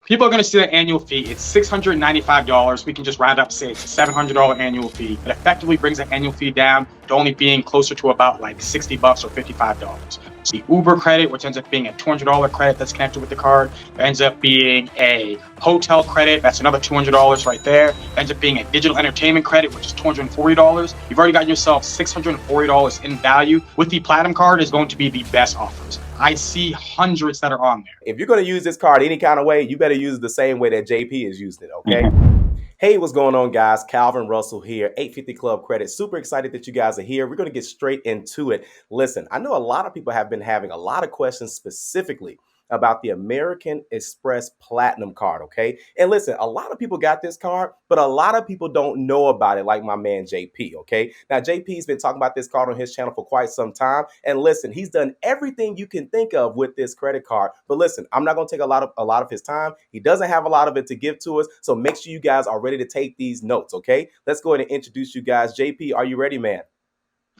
People are going to see the annual fee. It's $695. We can just round up, say it's a $700 annual fee. It effectively brings the annual fee down to only being closer to about like $60 or $55. So the Uber credit, which ends up being a $200 credit that's connected with the card, ends up being a hotel credit. That's another $200 right there. It ends up being a digital entertainment credit, which is $240. You've already got yourself $640 in value. With the Platinum card is going to be the best offers. I see hundreds that are on there. If you're going to use this card any kind of way, you better use it the same way that JP is using it, okay? Mm-hmm. Hey, what's going on, guys? Calvin Russell here, 850 Club Credit. Super excited that you guys are here. We're going to get straight into it. Listen, I know a lot of people have been having a lot of questions specifically about the American Express Platinum card, okay? And listen, a lot of people got this card, but a lot of people don't know about it, like my man JP, okay? Now, JP's been talking about this card on his channel for quite some time. And listen, he's done everything you can think of with this credit card. But listen, I'm not gonna take a lot of his time. He doesn't have a lot of it to give to us. So make sure you guys are ready to take these notes, okay? Let's go ahead and introduce you guys. JP, are you ready, man?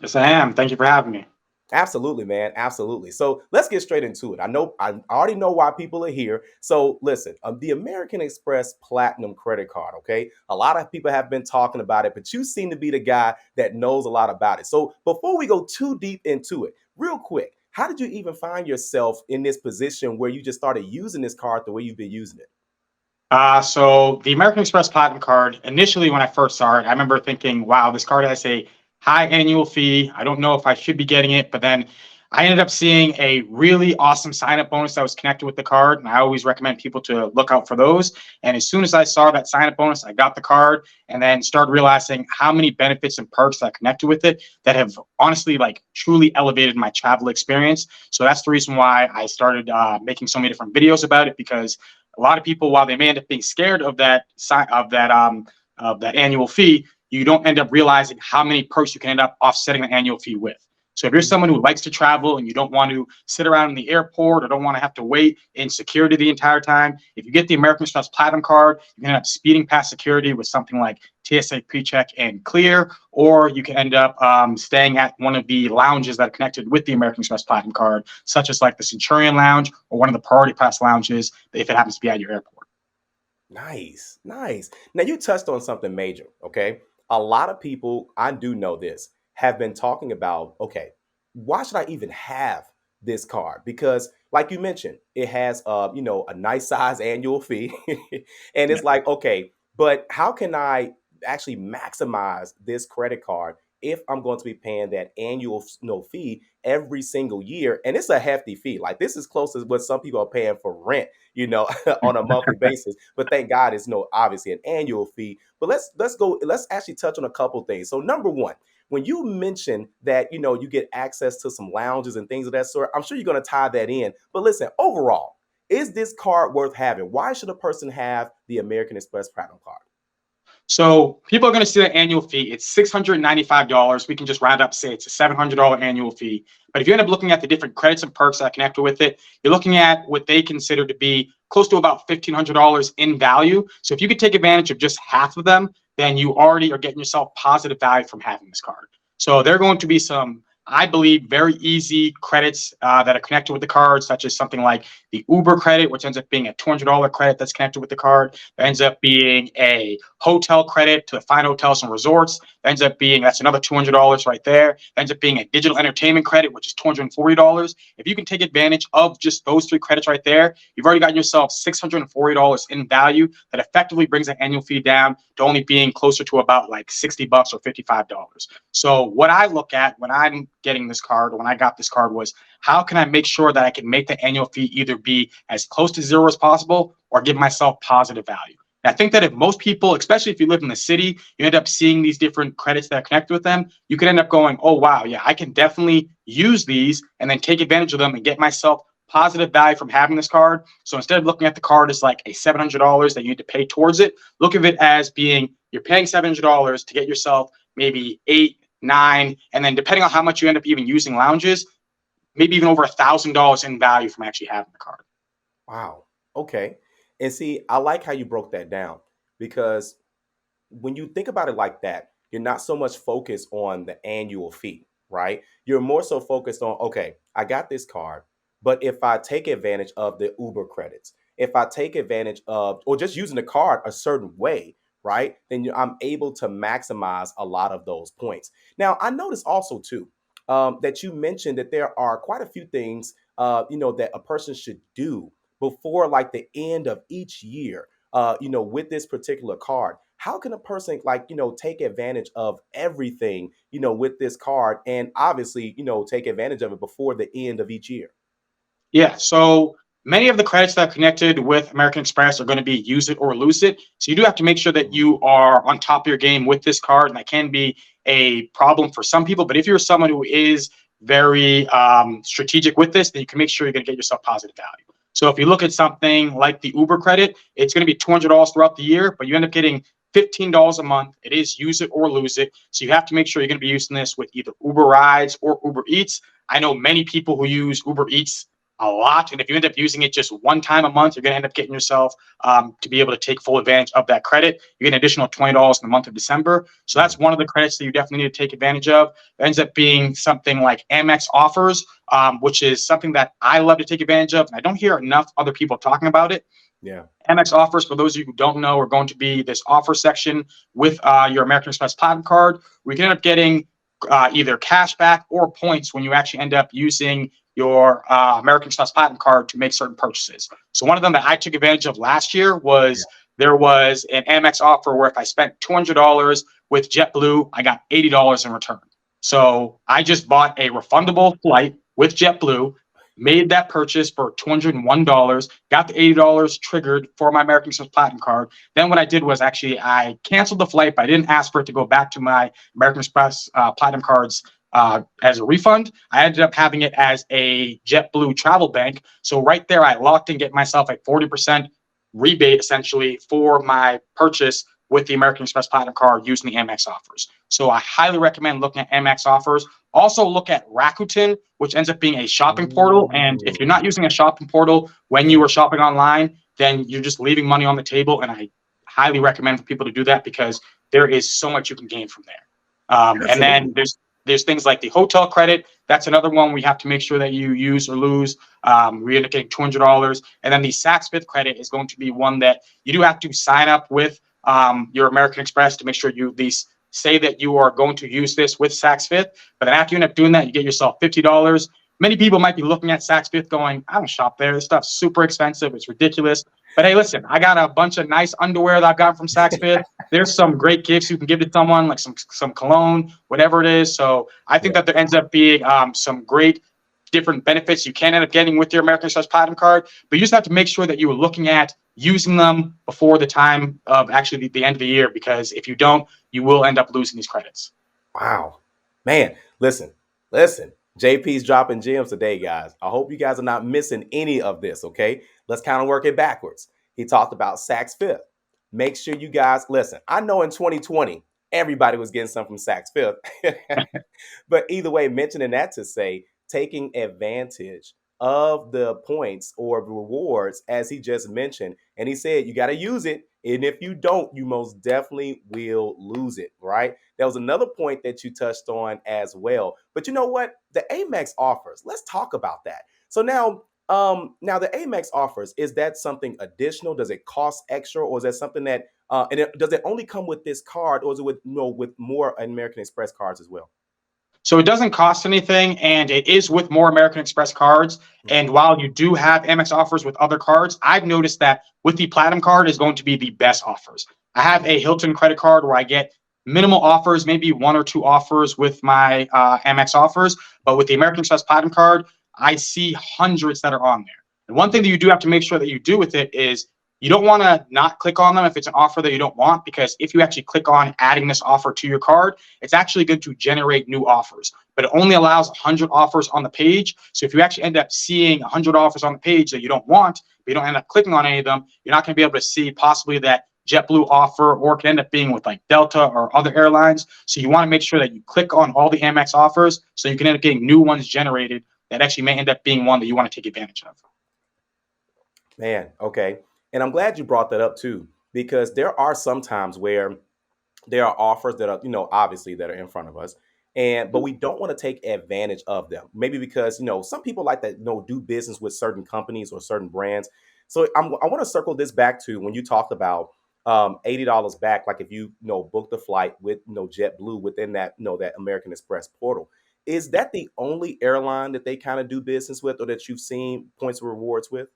Yes, I am. Thank you for having me. Absolutely, man. Absolutely. So let's get straight into it. I already know why people are here. So listen, the American Express Platinum credit card, okay? A lot of people have been talking about it, but you seem to be the guy that knows a lot about it. So before we go too deep into it, real quick, how did you even find yourself in this position where you just started using this card the way you've been using it? So the American Express Platinum card, initially when I first saw it, I remember thinking, wow, this card has a high annual fee. I don't know if I should be getting it, but then I ended up seeing a really awesome sign-up bonus that was connected with the card, and I always recommend people to look out for those. And as soon as I saw that sign-up bonus, I got the card and then started realizing how many benefits and perks that are connected with it that have honestly like truly elevated my travel experience. So that's the reason why I started making so many different videos about it, because a lot of people, while they may end up being scared of that annual fee, you don't end up realizing how many perks you can end up offsetting the annual fee with. So if you're someone who likes to travel and you don't want to sit around in the airport or don't want to have to wait in security the entire time, if you get the American Express Platinum card, you can end up speeding past security with something like TSA PreCheck and Clear, or you can end up staying at one of the lounges that are connected with the American Express Platinum card, such as like the Centurion Lounge or one of the Priority Pass lounges if it happens to be at your airport. Nice, nice. Now you touched on something major, okay? A lot of people, I do know this, have been talking about, okay, why should I even have this card? Because like you mentioned, it has a nice size annual fee. And Yeah. it's like, okay, but how can I actually maximize this credit card if I'm going to be paying that annual no fee every single year? And it's a hefty fee. Like this is close to what some people are paying for rent, on a monthly basis. But thank God it's no obviously an annual fee. But let's actually touch on a couple things. So number one, when you mention that you get access to some lounges and things of that sort, I'm sure you're going to tie that in. But listen, overall, is this card worth having? Why should a person have the American Express Platinum card? So people are going to see the annual fee. It's $695. We can just round up, say it's a $700 annual fee. But if you end up looking at the different credits and perks that are connected with it, you're looking at what they consider to be close to about $1,500 in value. So if you could take advantage of just half of them, then you already are getting yourself positive value from having this card. So there are going to be some, I believe, very easy credits that are connected with the card, such as something like the Uber credit, which ends up being a $200 credit that's connected with the card. That ends up being a hotel credit to the fine hotels and resorts. That ends up being, that's another $200 right there. That ends up being a digital entertainment credit, which is $240. If you can take advantage of just those three credits right there, you've already got yourself $640 in value that effectively brings the annual fee down to only being closer to about like $60 or $55. So what I look at when I'm getting this card, or when I got this card, was how can I make sure that I can make the annual fee either be as close to zero as possible or give myself positive value. And I think that if most people, especially if you live in the city, you end up seeing these different credits that are connected with them, you can end up going, oh, wow, yeah, I can definitely use these and then take advantage of them and get myself positive value from having this card. So instead of looking at the card as like a $700 that you need to pay towards it, look at it as being you're paying $700 to get yourself maybe 8, 9, and then depending on how much you end up even using lounges, maybe even over $1,000 in value from actually having the card. Wow. Okay. And see, I like how you broke that down because when you think about it like that, you're not so much focused on the annual fee, right? You're more so focused on, okay, I got this card, but if I take advantage of the Uber credits, if I take advantage of or just using the card a certain way, right, then I'm able to maximize a lot of those points. Now, I noticed also too that you mentioned that there are quite a few things, that a person should do before like the end of each year, with this particular card. How can a person like, take advantage of everything, with this card and obviously, take advantage of it before the end of each year? Yeah, so many of the credits that are connected with American Express are going to be use it or lose it. So you do have to make sure that you are on top of your game with this card, and that can be a problem for some people. But if you're someone who is very strategic with this, then you can make sure you're going to get yourself positive value. So if you look at something like the Uber credit, it's going to be $200 throughout the year, but you end up getting $15 a month. It is use it or lose it. So you have to make sure you're going to be using this with either Uber Rides or Uber Eats. I know many people who use Uber Eats a lot. And if you end up using it just one time a month, you're going to end up getting yourself to be able to take full advantage of that credit. You get an additional $20 in the month of December. So that's one of the credits that you definitely need to take advantage of. It ends up being something like Amex offers, which is something that I love to take advantage of. And I don't hear enough other people talking about it. Yeah. Amex offers, for those of you who don't know, are going to be this offer section with your American Express Platinum card, where you can end up getting either cash back or points when you actually end up using your American Express Platinum card to make certain purchases. So one of them that I took advantage of last year was there was an Amex offer where if I spent $200 with JetBlue, I got $80 in return. So I just bought a refundable flight with JetBlue, made that purchase for $201, got the $80 triggered for my American Express Platinum card. Then what I did was actually I canceled the flight, but I didn't ask for it to go back to my American Express Platinum cards as a refund. I ended up having it as a JetBlue travel bank. So right there, I locked in, get myself a 40% rebate essentially for my purchase with the American Express Platinum card using the Amex offers. So I highly recommend looking at Amex offers. Also look at Rakuten, which ends up being a shopping portal. And if you're Ooh, not using a shopping portal when you yeah. are shopping online, then you're just leaving money on the table. And I highly recommend for people to do that because there is so much you can gain from there. And then Absolutely. there's things like the hotel credit. That's another one we have to make sure that you use or lose. We end up getting $200. And then the Saks Fifth credit is going to be one that you do have to sign up with your American Express to make sure you at least say that you are going to use this with Saks Fifth. But then after you end up doing that, you get yourself $50. Many people might be looking at Saks Fifth going, I don't shop there. This stuff's super expensive. It's ridiculous. But hey, listen, I got a bunch of nice underwear that I've gotten from Saks Fifth. There's some great gifts you can give to someone, like some cologne, whatever it is. So I think Yeah. that there ends up being some great different benefits you can end up getting with your American Express Platinum card, but you just have to make sure that you are looking at using them before the time of actually the end of the year, because if you don't, you will end up losing these credits. Wow. Man, listen. JP's dropping gems today, guys. I hope you guys are not missing any of this, okay? Let's kind of work it backwards. He talked about Saks Fifth. Make sure you guys listen. I know in 2020, everybody was getting some from Saks Fifth. But either way, mentioning that to say, taking advantage of the points or rewards, as he just mentioned. And he said, you got to use it. And if you don't, you most definitely will lose it, right? There was another point that you touched on as well. But you know what? The Amex offers, let's talk about that. So now the Amex offers, is that something additional? Does it cost extra? Or is that something that, does it only come with this card or is it with, with more American Express cards as well? So it doesn't cost anything, and it is with more American Express cards. And Mhm. while you do have Amex offers with other cards, I've noticed that with the Platinum card is going to be the best offers. I have a Hilton credit card where I get minimal offers, maybe one or two offers with my Amex offers, but with the American Express Platinum card, I see hundreds that are on there. And one thing that you do have to make sure that you do with it is you don't want to not click on them if it's an offer that you don't want, because if you actually click on adding this offer to your card, it's actually going to generate new offers, but it only allows 100 offers on the page. So if you actually end up seeing 100 offers on the page that you don't want, but you don't end up clicking on any of them, you're not going to be able to see possibly that JetBlue offer, or it can end up being with like Delta or other airlines. So you want to make sure that you click on all the Amex offers so you can end up getting new ones generated that actually may end up being one that you want to take advantage of. Man, okay. And I'm glad you brought that up too, because there are some times where there are offers that are, obviously that are in front of us. And but we don't want to take advantage of them. Maybe because, some people like that, do business with certain companies or certain brands. So I want to circle this back to when you talked about $80 back, like if you book the flight with JetBlue within that that American Express portal. Is that the only airline that they kind of do business with, or that you've seen points of rewards with?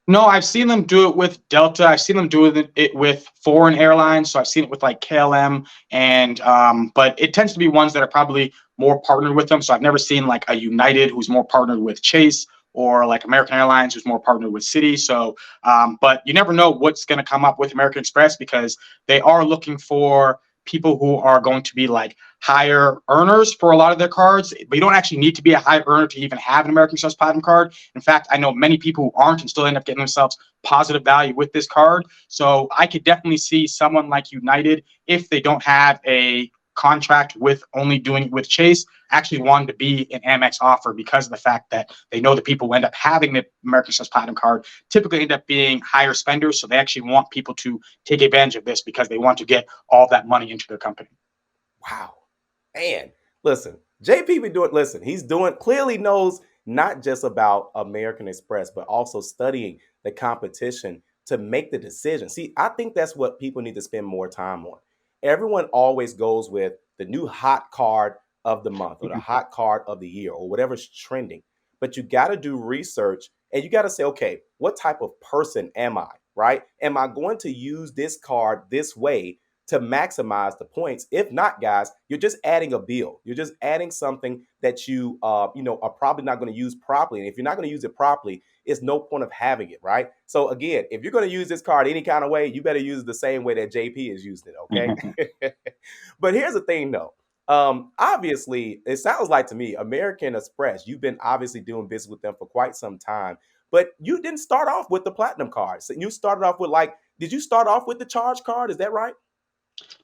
No, I've seen them do it with Delta. I've seen them do it with foreign airlines. So I've seen it with like KLM, and but it tends to be ones that are probably more partnered with them. So I've never seen like a United who's more partnered with Chase, or like American Airlines who's more partnered with Citi. So, but you never know what's going to come up with American Express, because they are looking for people who are going to be like higher earners for a lot of their cards. But you don't actually need to be a high earner to even have an American Express Platinum card. In fact, I know many people who aren't and still end up getting themselves positive value with this card. So I could definitely see someone like United, if they don't have a contract with only doing it with Chase, actually wanting to be an Amex offer, because of the fact that they know the people who end up having the American Express Platinum card typically end up being higher spenders. So they actually want people to take advantage of this because they want to get all that money into their company. Wow. Man, listen, JP been doing, listen, he's doing, clearly knows not just about American Express, but also studying the competition to make the decision. See, I think that's what people need to spend more time on. Everyone always goes with the new hot card of the month, or the hot card of the year, or whatever's trending. But you got to do research, and you got to say, okay, what type of person am I, right? Am I going to use this card this way to maximize the points? If not, guys, you're just adding a bill. You're just adding something that you are probably not going to use properly. And if you're not going to use it properly, it's no point of having it, right? So again, if you're going to use this card any kind of way, you better use it the same way that JP is using it, okay? But here's the thing, though. Obviously, it sounds like to me, American Express, you've been obviously doing business with them for quite some time, but you didn't start off with the platinum card. So you started off with did you start off with the charge card? Is that right?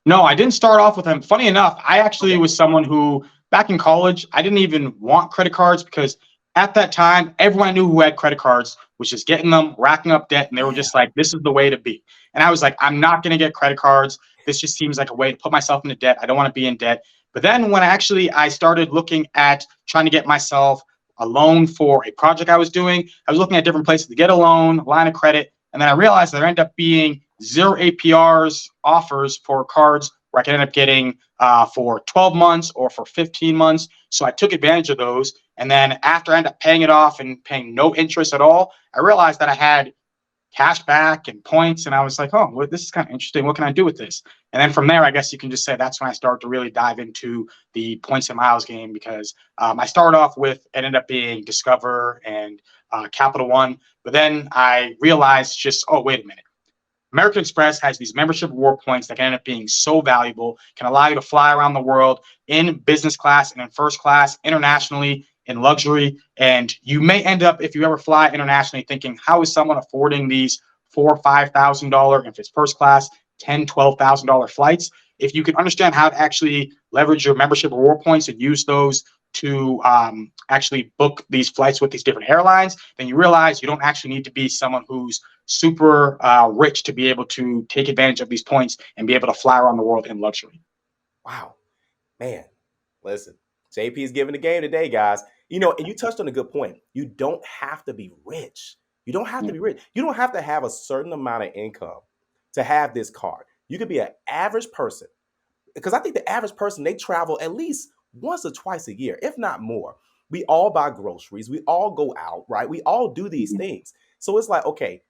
No, I didn't start off with them. Funny enough, I actually Okay. was someone who, back in college, I didn't even want credit cards, because at that time, everyone I knew who had credit cards was just getting them, racking up debt, and they were Yeah. just like, this is the way to be. And I was like, I'm not going to get credit cards. This just seems like a way to put myself into debt. I don't want to be in debt. But then when I started looking at trying to get myself a loan for a project I was doing, I was looking at different places to get a loan, line of credit, and then I realized there ended up being zero APRs offers for cards where I could end up getting for 12 months or for 15 months. So I took advantage of those. And then after I ended up paying it off and paying no interest at all, I realized that I had cash back and points. And I was like, oh, well, this is kind of interesting. What can I do with this? And then from there, I guess you can just say that's when I started to really dive into the points and miles game, because I started off with, it ended up being Discover and Capital One. But then I realized just, oh, wait a minute. American Express has these membership reward points that can end up being so valuable, can allow you to fly around the world in business class and in first class, internationally, in luxury. And you may end up, if you ever fly internationally, thinking, how is someone affording these $4,000 or $5,000, if it's first class, $10,000, $12,000 flights? If you can understand how to actually leverage your membership reward points and use those to actually book these flights with these different airlines, then you realize you don't actually need to be someone who's super rich to be able to take advantage of these points and be able to fly around the world in luxury. Wow. Man, listen, JP is giving the game today, guys. And you touched on a good point. You don't have to be rich. You don't have to Yeah. be rich. You don't have to have a certain amount of income to have this card. You could be an average person, because I think the average person, they travel at least once or twice a year, if not more. We all buy groceries, we all go out, right? We all do these Mhm. things. So it's like, okay,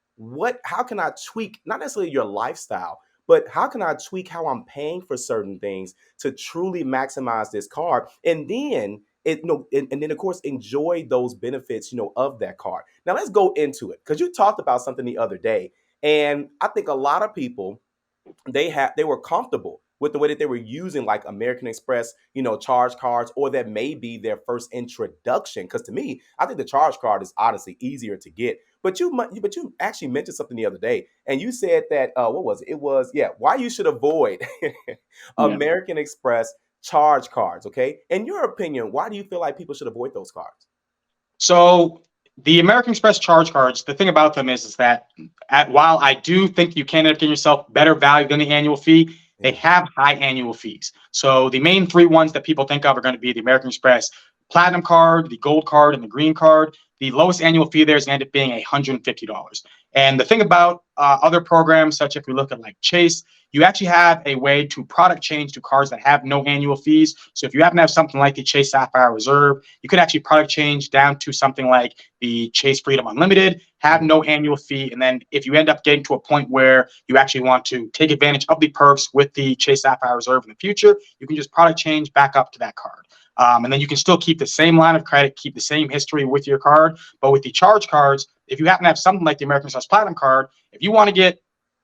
how can I tweak not necessarily your lifestyle, but how can I tweak how I'm paying for certain things to truly maximize this card? And then and then of course enjoy those benefits, of that card. Now let's go into it, because you talked about something the other day. And I think a lot of people, they were comfortable with the way that they were using like American Express, charge cards, or that may be their first introduction. Because to me, I think the charge card is honestly easier to get. But you actually mentioned something the other day, and you said that what was it? It was, yeah, why you should avoid Yeah. American Express charge cards. Okay, in your opinion, why do you feel like people should avoid those cards? So the American Express charge cards, the thing about them is that while I do think you can end up getting yourself better value than the annual fee, they Yeah. have high annual fees. So the main three ones that people think of are going to be the American Express Platinum card, the Gold card, and the Green card. the lowest annual fee there is going to end up being $150. And the thing about other programs, such if we look at like Chase, you actually have a way to product change to cards that have no annual fees. So if you happen to have something like the Chase Sapphire Reserve, you could actually product change down to something like the Chase Freedom Unlimited, have no annual fee. And then if you end up getting to a point where you actually want to take advantage of the perks with the Chase Sapphire Reserve in the future, you can just product change back up to that card. And then you can still keep the same line of credit, keep the same history with your card. But with the charge cards, if you happen to have something like the American Express Platinum card, if you want to get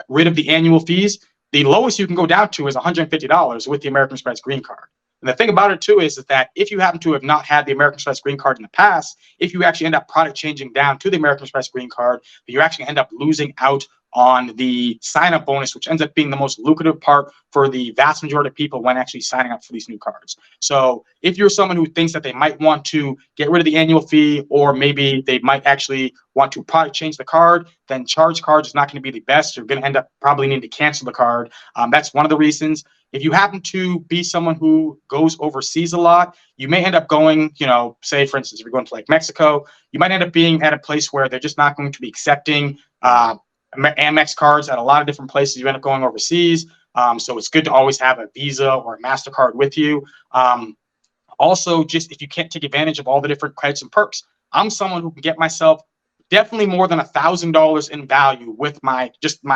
rid of the annual fees, the lowest you can go down to is $150 with the American Express Green Card. And the thing about it too is that if you happen to have not had the American Express Green Card in the past, if you actually end up product changing down to the American Express Green Card, you actually end up losing out on the sign-up bonus, which ends up being the most lucrative part for the vast majority of people when actually signing up for these new cards. So if you're someone who thinks that they might want to get rid of the annual fee, or maybe they might actually want to product change the card, then charge cards is not going to be the best. You're going to end up probably needing to cancel the card. That's one of the reasons. If you happen to be someone who goes overseas a lot, you may end up going, say, for instance, if you're going to like Mexico, you might end up being at a place where they're just not going to be accepting Amex cards at a lot of different places. You end up going overseas. So it's good to always have a Visa or a MasterCard with you. Also, just if you can't take advantage of all the different credits and perks, I'm someone who can get myself definitely more than $1,000 in value with my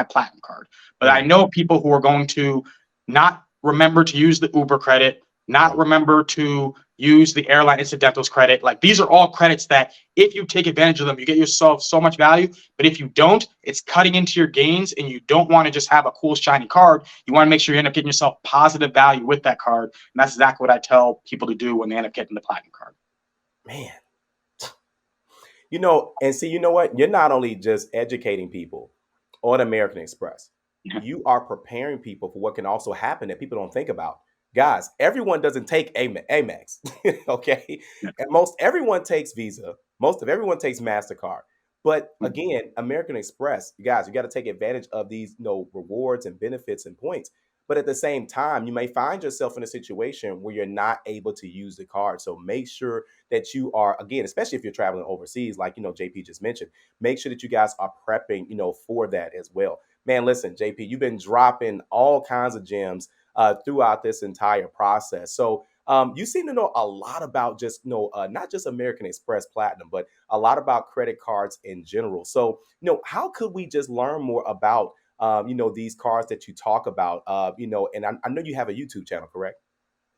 Platinum card. But I know people who are going to not remember to use the Uber credit, not remember to use the airline incidentals credit. Like, these are all credits that if you take advantage of them, you get yourself so much value. But if you don't, it's cutting into your gains, and you don't want to just have a cool, shiny card. You want to make sure you end up getting yourself positive value with that card. And that's exactly what I tell people to do when they end up getting the Platinum card. Man. And see, you know what? You're not only just educating people on American Express, you are preparing people for what can also happen that people don't think about. Guys, everyone doesn't take Amex, okay? And everyone takes Visa. Most of everyone takes MasterCard. But again, American Express, guys, you got to take advantage of these, rewards and benefits and points. But at the same time, you may find yourself in a situation where you're not able to use the card. So make sure that you are, again, especially if you're traveling overseas, like, JP just mentioned, make sure that you guys are prepping, for that as well. Man, listen, JP, you've been dropping all kinds of gems throughout this entire process. So you seem to know a lot about just, not just American Express Platinum, but a lot about credit cards in general. So, how could we just learn more about these cards that you talk about, and I know you have a YouTube channel, correct?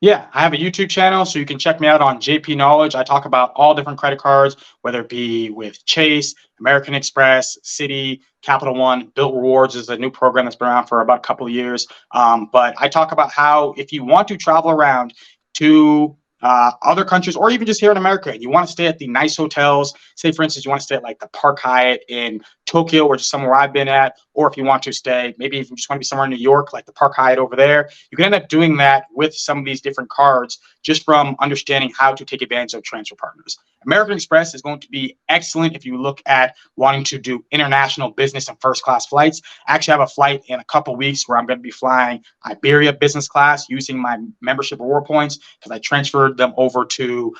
Yeah, I have a YouTube channel, so you can check me out on JP Knowledge. I talk about all different credit cards, whether it be with Chase, American Express, Citi, Capital One. Built Rewards is a new program that's been around for about a couple of years. But I talk about how if you want to travel around to other countries, or even just here in America, and you want to stay at the nice hotels, say, for instance, you want to stay at like the Park Hyatt in Tokyo, which is somewhere I've been at, or if you want to stay, maybe if you just want to be somewhere in New York, like the Park Hyatt over there, you can end up doing that with some of these different cards just from understanding how to take advantage of transfer partners. American Express is going to be excellent if you look at wanting to do international business and first class flights. I actually have a flight in a couple weeks where I'm going to be flying Iberia business class using my membership reward points, because I transferred them over to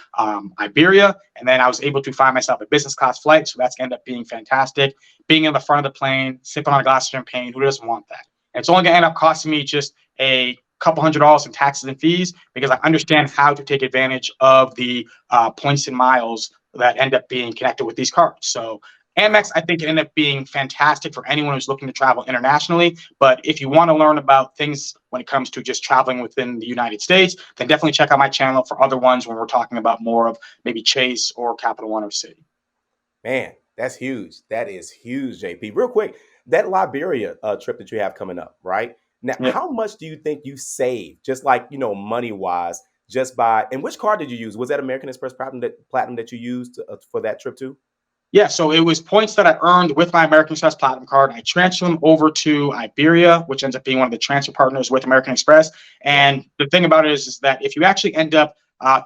Iberia, and then I was able to find myself a business class flight. So that's going to end up being fantastic. Being in the front of the plane, sipping on a glass of champagne, who doesn't want that? And it's only going to end up costing me just a couple $100s in taxes and fees, because I understand how to take advantage of the points and miles that end up being connected with these cards. So Amex, I think, can end up being fantastic for anyone who's looking to travel internationally. But if you want to learn about things when it comes to just traveling within the United States, then definitely check out my channel for other ones when we're talking about more of maybe Chase or Capital One or Citi. Man, that's huge. That is huge, JP. Real quick, that Liberia trip that you have coming up, right? Now, how much do you think you save, just like, money-wise, just by, and which card did you use? Was that American Express Platinum that you used for that trip too? Yeah, so it was points that I earned with my American Express Platinum card. I transferred them over to Iberia, which ends up being one of the transfer partners with American Express. And the thing about it is that if you actually end up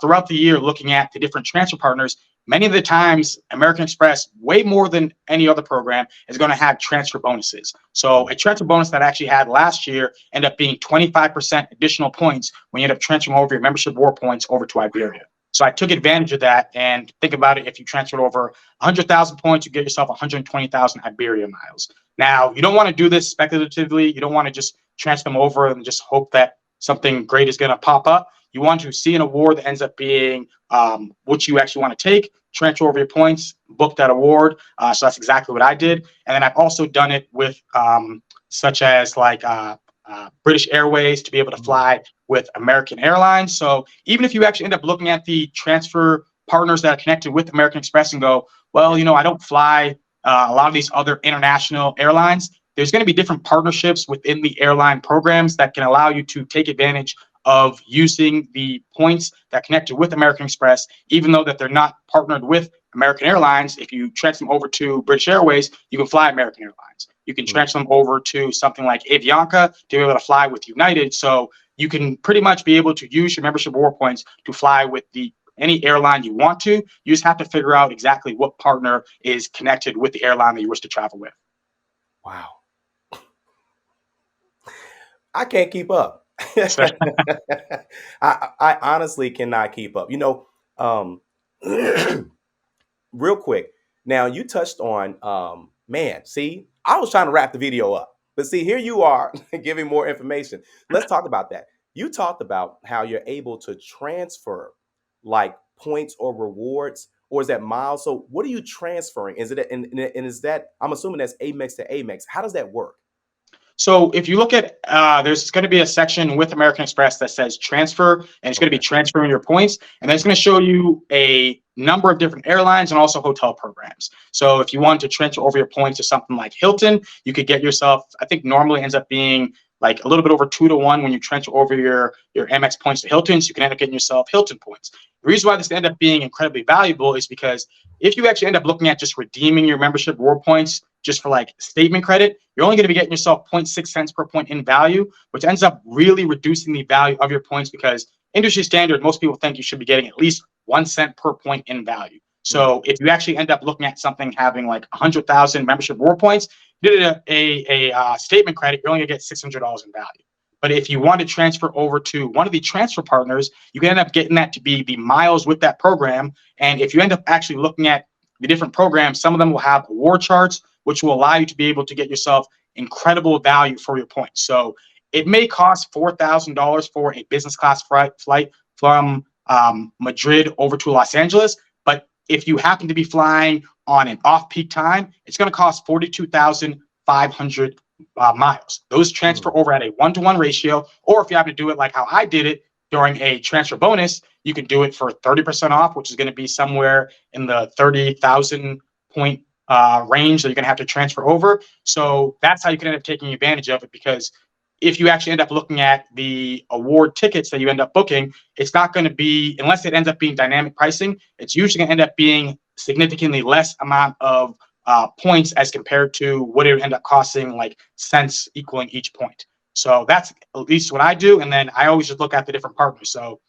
throughout the year looking at the different transfer partners, many of the times American Express, way more than any other program, is going to have transfer bonuses. So a transfer bonus that I actually had last year ended up being 25% additional points when you end up transferring over your membership reward points over to Iberia. So I took advantage of that. And think about it: if you transferred over 100,000 points, you get yourself 120,000 Iberia miles. Now, you don't want to do this speculatively. You don't want to just transfer them over and just hope that something great is going to pop up. You want to see an award that ends up being what you actually want to take, transfer over your points, book that award. So that's exactly what I did. And then I've also done it with such as like British Airways to be able to fly with American Airlines. So even if you actually end up looking at the transfer partners that are connected with American Express and go, well, I don't fly a lot of these other international airlines, there's going to be different partnerships within the airline programs that can allow you to take advantage of using the points that connected with American Express, even though that they're not partnered with American Airlines. If you transfer them over to British Airways, you can fly American Airlines. You can transfer them over to something like Avianca to be able to fly with United. So you can pretty much be able to use your membership reward points to fly with any airline you want to. You just have to figure out exactly what partner is connected with the airline that you wish to travel with. Wow. I can't keep up. I honestly cannot keep up. Um, real quick. Now you touched on man, see, I was trying to wrap the video up. But see, here you are giving more information. Let's talk about that. You talked about how you're able to transfer like points or rewards, or is that miles? So what are you transferring? Is it and is that, I'm assuming that's Amex to Amex. How does that work? So if you look at, there's going to be a section with American Express that says transfer, and it's going to be Okay. transferring your points, and that's going to show you a number of different airlines and also hotel programs. So if you want to transfer over your points to something like Hilton, you could get yourself, I think normally ends up being like a little bit over 2 to 1 when you transfer over your Amex points to Hilton. So you can end up getting yourself Hilton points. The reason why this end up being incredibly valuable is because if you actually end up looking at just redeeming your membership reward points just for like statement credit, you're only going to be getting yourself 0.6 cents per point in value, which ends up really reducing the value of your points because industry standard, most people think you should be getting at least 1 cent per point in value. So if you actually end up looking at something having like 100,000 membership reward points, you did a statement credit, you're only going to get $600 in value. But if you want to transfer over to one of the transfer partners, you can end up getting that to be the miles with that program. And if you end up actually looking at the different programs, some of them will have award charts, which will allow you to be able to get yourself incredible value for your points. So it may cost $4,000 for a business class flight from Madrid over to Los Angeles. But if you happen to be flying on an off-peak time, it's going to cost 42,500 miles. Those transfer over at a 1-to-1 ratio, or if you happen to do it like how I did it during a transfer bonus, you can do it for 30% off, which is going to be somewhere in the 30,000 point range that you're going to have to transfer over. So that's how you can end up taking advantage of it, because if you actually end up looking at the award tickets that you end up booking, it's not going to be, unless it ends up being dynamic pricing, it's usually going to end up being significantly less amount of points as compared to what it would end up costing, like cents equaling each point. So that's at least what I do. And then I always just look at the different partners. So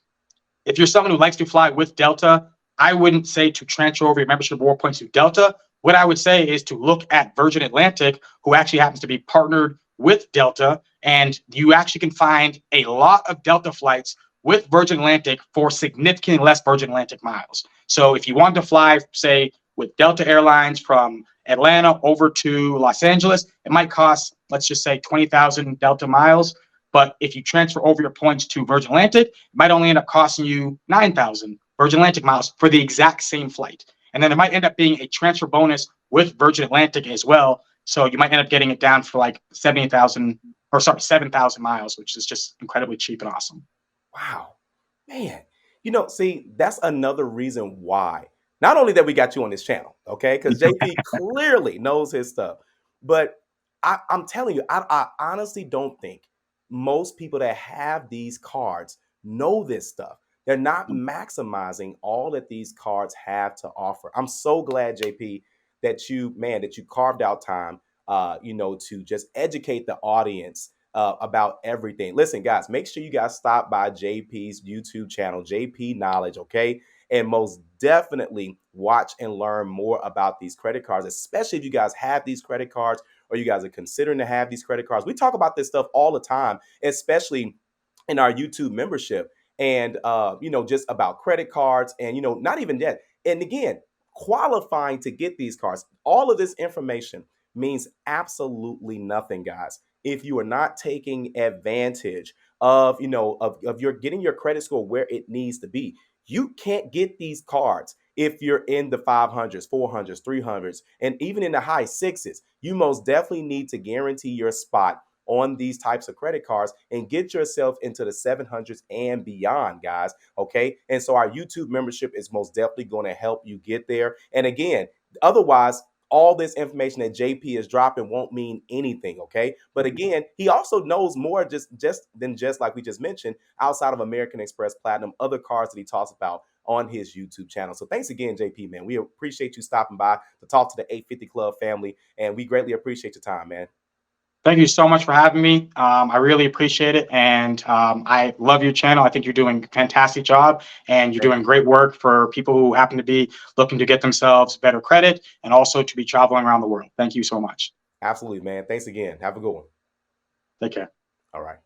if you're someone who likes to fly with Delta, I wouldn't say to transfer over your membership reward points to Delta. What I would say is to look at Virgin Atlantic, who actually happens to be partnered with Delta, and you actually can find a lot of Delta flights with Virgin Atlantic for significantly less Virgin Atlantic miles. So if you want to fly, say, with Delta Airlines from Atlanta over to Los Angeles, it might cost, let's just say, 20,000 Delta miles. But if you transfer over your points to Virgin Atlantic, it might only end up costing you 9,000 Virgin Atlantic miles for the exact same flight. And then there might end up being a transfer bonus with Virgin Atlantic as well. So you might end up getting it down for like 7,000 miles, which is just incredibly cheap and awesome. Wow, man. See, that's another reason why. Not only that we got you on this channel, okay? Because JP clearly knows his stuff. But I'm telling you, I honestly don't think most people that have these cards know this stuff. They're not maximizing all that these cards have to offer. I'm so glad, JP, that you carved out time, to just educate the audience about everything. Listen, guys, make sure you guys stop by JP's YouTube channel, JP Knowledge, okay? And most definitely watch and learn more about these credit cards, especially if you guys have these credit cards or you guys are considering to have these credit cards. We talk about this stuff all the time, especially in our YouTube membership. and just about credit cards, and not even that. And again, qualifying to get these cards. All of this information means absolutely nothing, guys, if you are not taking advantage of of your getting your credit score where it needs to be. You can't get these cards if you're in the 500s, 400s, 300s, and even in the high sixes. You most definitely need to guarantee your spot on these types of credit cards and get yourself into the 700s and beyond, guys. Okay. And so our YouTube membership is most definitely going to help you get there. And again, otherwise, all this information that JP is dropping won't mean anything, okay? But again, he also knows more just like we just mentioned, outside of American Express Platinum, other cards that he talks about on his YouTube channel. So thanks again, JP, man. We appreciate you stopping by to talk to the 850 Club family, and we greatly appreciate your time, man. Thank you so much for having me. I really appreciate it. And I love your channel. I think you're doing a fantastic job, and you're Thank doing great work for people who happen to be looking to get themselves better credit and also to be traveling around the world. Thank you so much. Absolutely, man. Thanks again. Have a good one. Take care. All right.